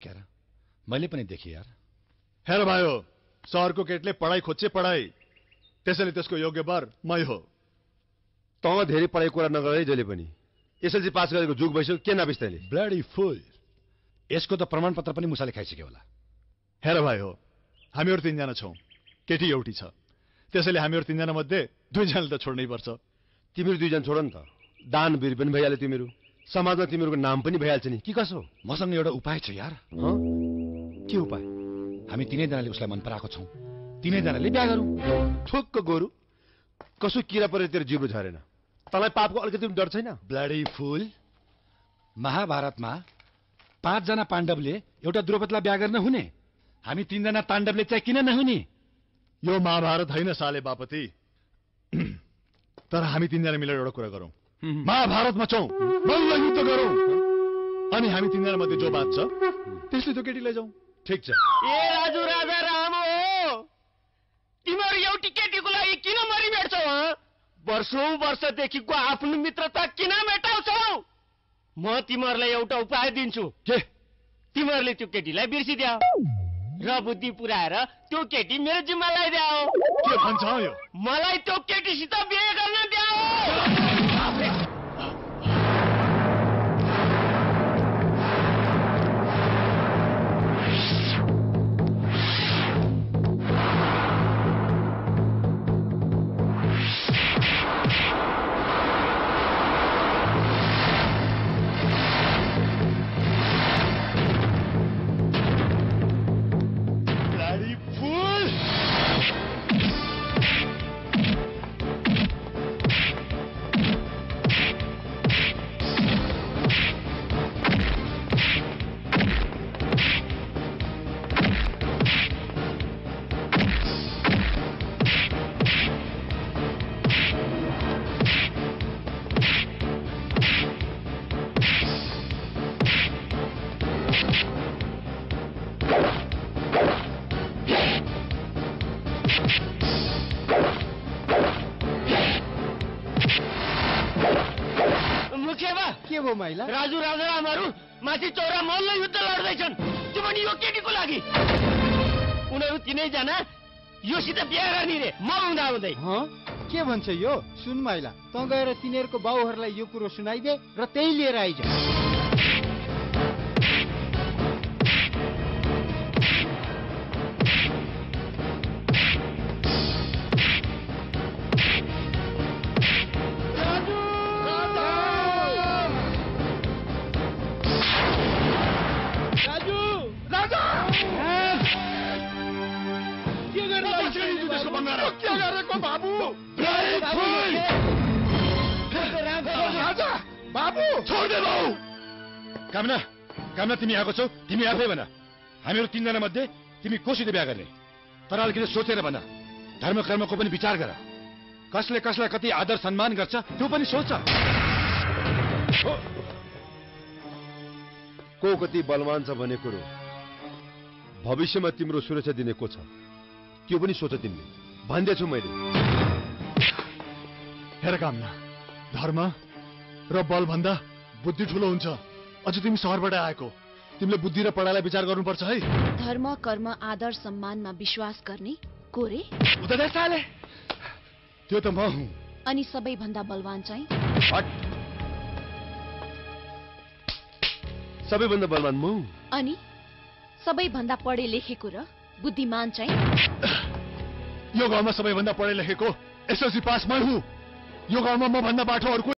क्या र मैले पनि देखेँ यार। हेर भाइयो, सहरको केटले पढाइ खोज्छे पढाइ, त्यसैले त्यसको योग्य वर मै हो। तँ धेरै पढाइ कुरा नगरे जहिले पनि एसएलसी पास गरेको जुग भइसक्यो, के नापिस् तैँले? ब्लडी फुल, यसको त प्रमाणपत्र पनि मुसाले खाइसक्यो होला। हेर भाइयो, हामीहरू तीनजना छौँ, केटी एउटी छ, त्यसैले हामीहरू तीनजना मध्ये दुईजनाले त छोड्नै पर्छ। तिमीहरू दुईजना छोड नि त, दानवीर पनि भइहाल्यो तिमीहरू, समाजमा तिमीहरूको नाम पनि भइहाल्छ नि। के कसो? मसँग एउटा उपाय छ यार। के उपाय? हामी तीनैजनाले उसलाई मन पराएको छौँ, तीनैजनाले बिहा गरौँ। ठोक्क गोरु, कसो किरा परे तेरो जिब्रो झरेन? तँलाई पापको अलिकति पनि डर छैन? ब्लडी फुल, महाभारतमा 5 जना पाण्डवले एउटा द्रौपदीलाई बिहा गर्न हुने, हामी 3 जना ताण्डवले चाहिँ किन नहुने? यो महाभारत होइन साले बापति। तर हामी तीनजना मिलेर एउटा कुरा गरौँ, महाभारतमा छौँ, मल्ल युद्ध गरौँ, अनि हामी तीनजना मध्ये जो बात छ त्यसले त्यो केटी लैजाउँ। ठिक छ। ए राजु राजा राम हो, तिमीहरू एउटी केटीको लागि किन मरि भेट्छौ? वर्षौं वर्षदेखिको आफ्नो मित्रता किन मेटाउँछौ? म तिमीहरूलाई एउटा उपाय दिन्छु। के? तिमीहरूले त्यो केटीलाई बिर्सिद्याओ र बुद्धि पुऱ्याएर त्यो केटी मेरो जिम्मा लगाइद्याओ। के भन्छ यो? मलाई त्यो केटीसित बिहे गर्न द्याओ। राजु राजारामहरू माथि चौरा मल्ल युद्ध लड्दैछन्, त्यो पनि यो केटीको लागि। उनीहरू तीनैजना योसित बिहा गर्ने रे, म हुँदा हुँदै। के भन्छ यो? सुन माइला, तँ गएर तिनीहरूको बाउहरूलाई यो कुरो सुनाइदे र त्यही लिएर आइज। कामना, कामना तिमी आएको छौ, तिमी आफै भन, हामीहरू 3 जना मध्ये तिमी कोसित बिहा गर्ने? तर अलिकति सोचेर भन, धर्म कर्मको पनि विचार गर, कसले कसलाई कति आदर सम्मान गर्छ त्यो पनि सोच। को कति बलवान छ भन्ने कुरो भविष्यमा तिम्रो सुरक्षा दिने को छ त्यो पनि सोच तिमीले, भन्दैछु मैले। हेर कामना, धर्म र बल भन्दा बुद्धि ठुलो हुन्छ। अझ तिमी सहरबाट आएको, तिमीले बुद्धि र पढाइलाई विचार गर्नुपर्छ है। धर्म कर्म आदर सम्मानमा विश्वास गर्ने को रे? साले, त्यो त म हुँ। अनि सबैभन्दा बलवान चाहिँ? सबैभन्दा बलवान म हुँ। अनि सबैभन्दा पढे लेखेको र बुद्धिमान चाहिँ? यो गाउँमा सबैभन्दा पढे लेखेको एसएलसी पास मै हुँ। यो गाउँमा म भन्दा बाठो अरू